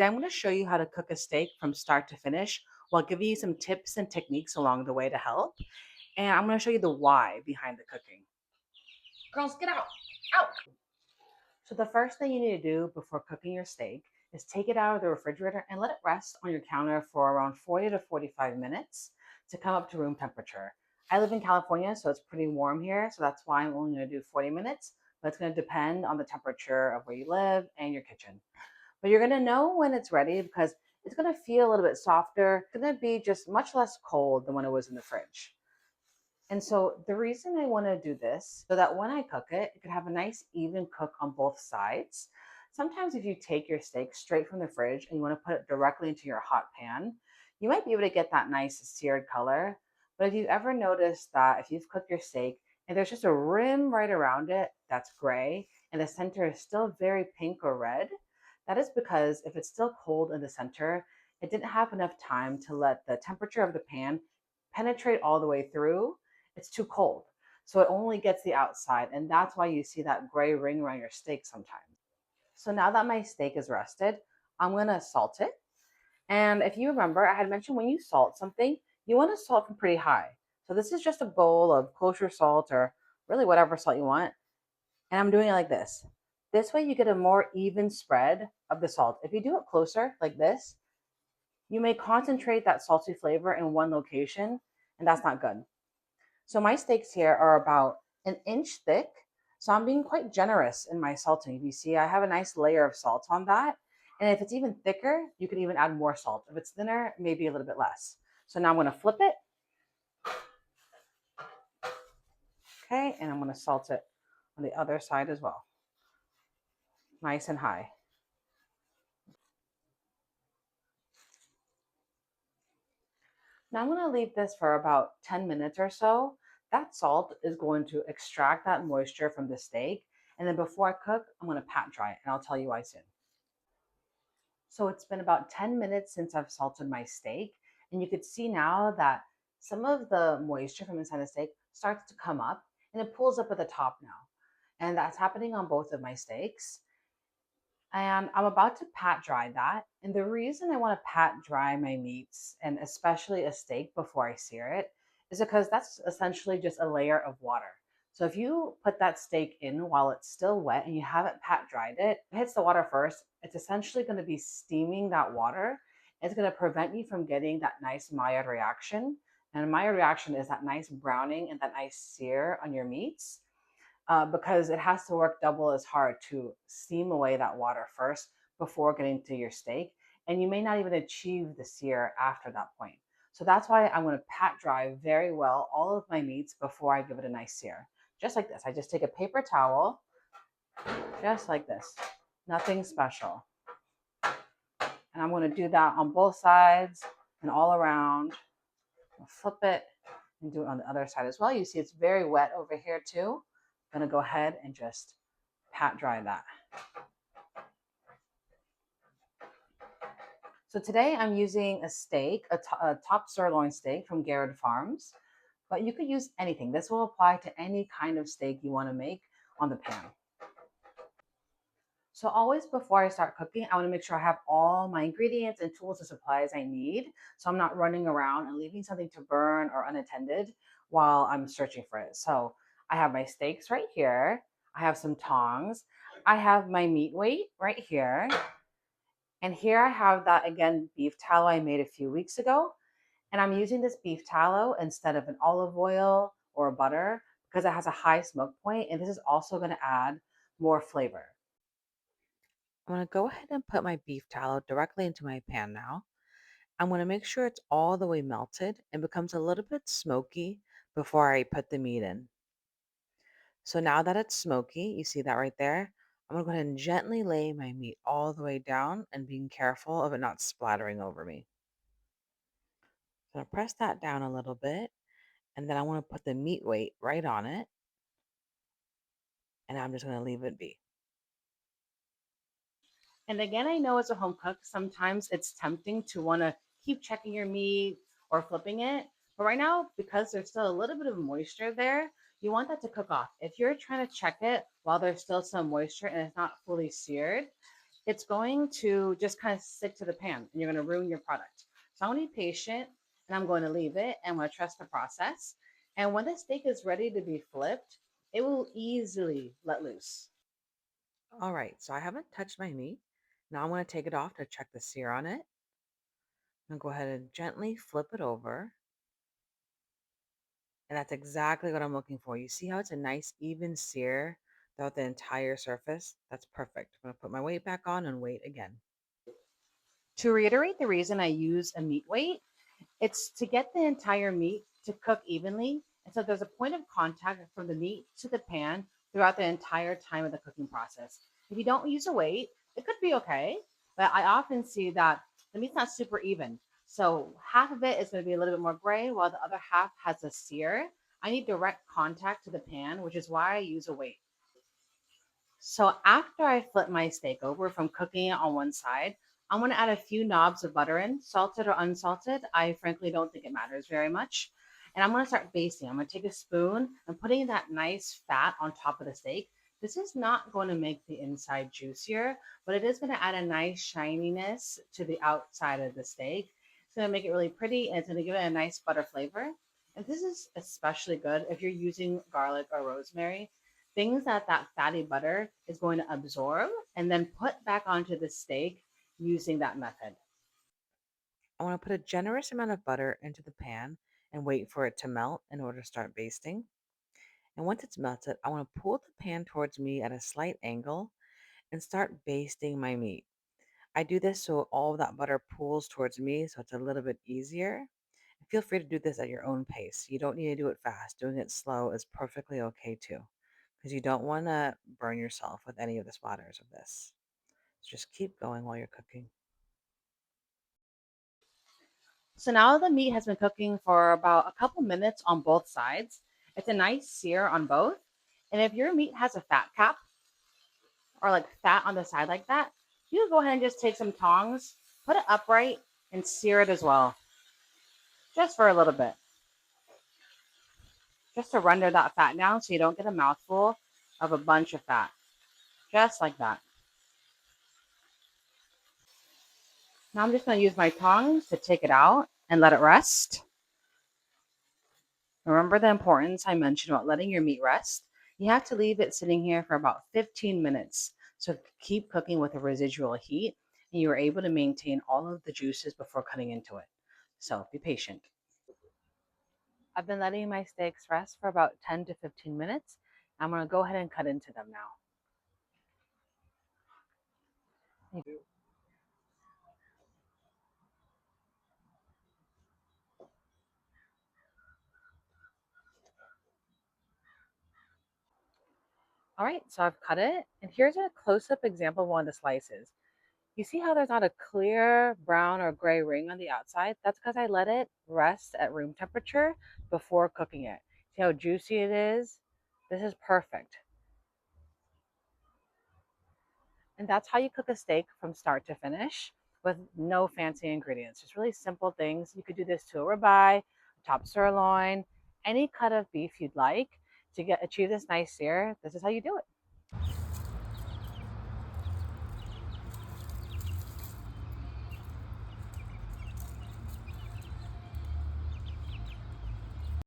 Today, I'm going to show you how to cook a steak from start to finish while giving you some tips and techniques along the way to help. And I'm going to show you the why behind the cooking. Girls, get out! Out! So, the first thing you need to do before cooking your steak is take it out of the refrigerator and let it rest on your counter for around 40 to 45 minutes to come up to room temperature. I live in California, so it's pretty warm here. So, that's why I'm only going to do 40 minutes, but it's going to depend on the temperature of where you live and your kitchen. But you're gonna know when it's ready because it's gonna feel a little bit softer. It's gonna be just much less cold than when it was in the fridge. And so the reason I want to do this so that when I cook it, it can have a nice even cook on both sides. Sometimes if you take your steak straight from the fridge and you want to put it directly into your hot pan, you might be able to get that nice seared color. But if you ever notice that if you've cooked your steak and there's just a rim right around it that's gray and the center is still very pink or red, that is because if it's still cold in the center, it didn't have enough time to let the temperature of the pan penetrate all the way through. It's too cold. So it only gets the outside. And that's why you see that gray ring around your steak sometimes. So now that my steak is rested, I'm going to salt it. And if you remember, I had mentioned when you salt something, you want to salt from pretty high. So this is just a bowl of kosher salt or really whatever salt you want. And I'm doing it like this. This way you get a more even spread of the salt. If you do it closer like this, you may concentrate that salty flavor in one location, and that's not good. So my steaks here are about an inch thick. So I'm being quite generous in my salting. If you see, I have a nice layer of salt on that. And if it's even thicker, you can even add more salt. If it's thinner, maybe a little bit less. So now I'm going to flip it. Okay. And I'm going to salt it on the other side as well. Nice and high. Now I'm going to leave this for about 10 minutes or so. That salt is going to extract that moisture from the steak. And then before I cook, I'm going to pat dry it. And I'll tell you why soon. So it's been about 10 minutes since I've salted my steak. And you could see now that some of the moisture from inside the steak starts to come up and it pulls up at the top now. And that's happening on both of my steaks. And I'm about to pat dry that. And the reason I want to pat dry my meats and especially a steak before I sear it is because that's essentially just a layer of water. So if you put that steak in while it's still wet and you haven't pat dried it, it hits the water first. It's essentially going to be steaming that water. It's going to prevent you from getting that nice Maillard reaction. And Maillard reaction is that nice browning and that nice sear on your meats because it has to work double as hard to steam away that water first before getting to your steak. And you may not even achieve the sear after that point. So that's why I'm going to pat dry very well all of my meats before I give it a nice sear. Just like this. I just take a paper towel, just like this. Nothing special. And I'm going to do that on both sides and all around. I'll flip it and do it on the other side as well. You see it's very wet over here too. I'm going to go ahead and just pat dry that. So today I'm using a steak, a top sirloin steak from Garrett Farms, but you could use anything. This will apply to any kind of steak you want to make on the pan. So always before I start cooking, I want to make sure I have all my ingredients and tools and supplies I need. So I'm not running around and leaving something to burn or unattended while I'm searching for it. So I have my steaks right here. I have some tongs. I have my meat weight right here. And here I have that, again, beef tallow I made a few weeks ago. And I'm using this beef tallow instead of an olive oil or butter because it has a high smoke point, and this is also going to add more flavor. I'm going to go ahead and put my beef tallow directly into my pan now. I'm going to make sure it's all the way melted and becomes a little bit smoky before I put the meat in. So now that it's smoky, you see that right there? I'm going to go ahead and gently lay my meat all the way down and being careful of it not splattering over me. So I'm going to press that down a little bit, and then I want to put the meat weight right on it, and I'm just going to leave it be. And again, I know as a home cook, sometimes it's tempting to want to keep checking your meat or flipping it. But right now, because there's still a little bit of moisture there, you want that to cook off. If you're trying to check it while there's still some moisture and it's not fully seared, it's going to just kind of stick to the pan and you're going to ruin your product. So I'm going to be patient and I'm going to leave it and I'm going to trust the process. And when the steak is ready to be flipped, it will easily let loose. All right, so I haven't touched my meat. Now I'm going to take it off to check the sear on it. I'm going to go ahead and gently flip it over. And that's exactly what I'm looking for. You see how it's a nice even sear throughout the entire surface? That's perfect. I'm going to put my weight back on and wait again. To reiterate the reason I use a meat weight, it's to get the entire meat to cook evenly. And so there's a point of contact from the meat to the pan throughout the entire time of the cooking process. If you don't use a weight, it could be okay, but I often see that the meat's not super even. So half of it is going to be a little bit more gray while the other half has a sear. I need direct contact to the pan, which is why I use a weight. So after I flip my steak over from cooking it on one side, I'm going to add a few knobs of butter in, salted or unsalted. I frankly don't think it matters very much. And I'm going to start basting. I'm going to take a spoon and putting that nice fat on top of the steak. This is not going to make the inside juicier, but it is going to add a nice shininess to the outside of the steak. It's going to make it really pretty and it's going to give it a nice butter flavor. And this is especially good if you're using garlic or rosemary, things that that fatty butter is going to absorb and then put back onto the steak using that method. I want to put a generous amount of butter into the pan and wait for it to melt in order to start basting. And once it's melted, I want to pull the pan towards me at a slight angle and start basting my meat. I do this so all of that butter pulls towards me so it's a little bit easier. Feel free to do this at your own pace. You don't need to do it fast. Doing it slow is perfectly okay too, because you don't want to burn yourself with any of the splatters of this. So just keep going while you're cooking. So now the meat has been cooking for about a couple minutes on both sides. It's a nice sear on both. And if your meat has a fat cap or like fat on the side like that, you can go ahead and just take some tongs, put it upright, and sear it as well, just for a little bit, just to render that fat down so you don't get a mouthful of a bunch of fat, just like that. Now I'm just going to use my tongs to take it out and let it rest. Remember the importance I mentioned about letting your meat rest? You have to leave it sitting here for about 15 minutes. So keep cooking with a residual heat and you are able to maintain all of the juices before cutting into it. So be patient. I've been letting my steaks rest for about 10 to 15 minutes. I'm going to go ahead and cut into them now. All right, so I've cut it. And here's a close up example of one of the slices. You see how there's not a clear brown or gray ring on the outside? That's because I let it rest at room temperature before cooking it. See how juicy it is? This is perfect. And that's how you cook a steak from start to finish with no fancy ingredients. Just really simple things. You could do this to a ribeye, top sirloin, any cut of beef you'd like to get achieve this nice sear. This is how you do it.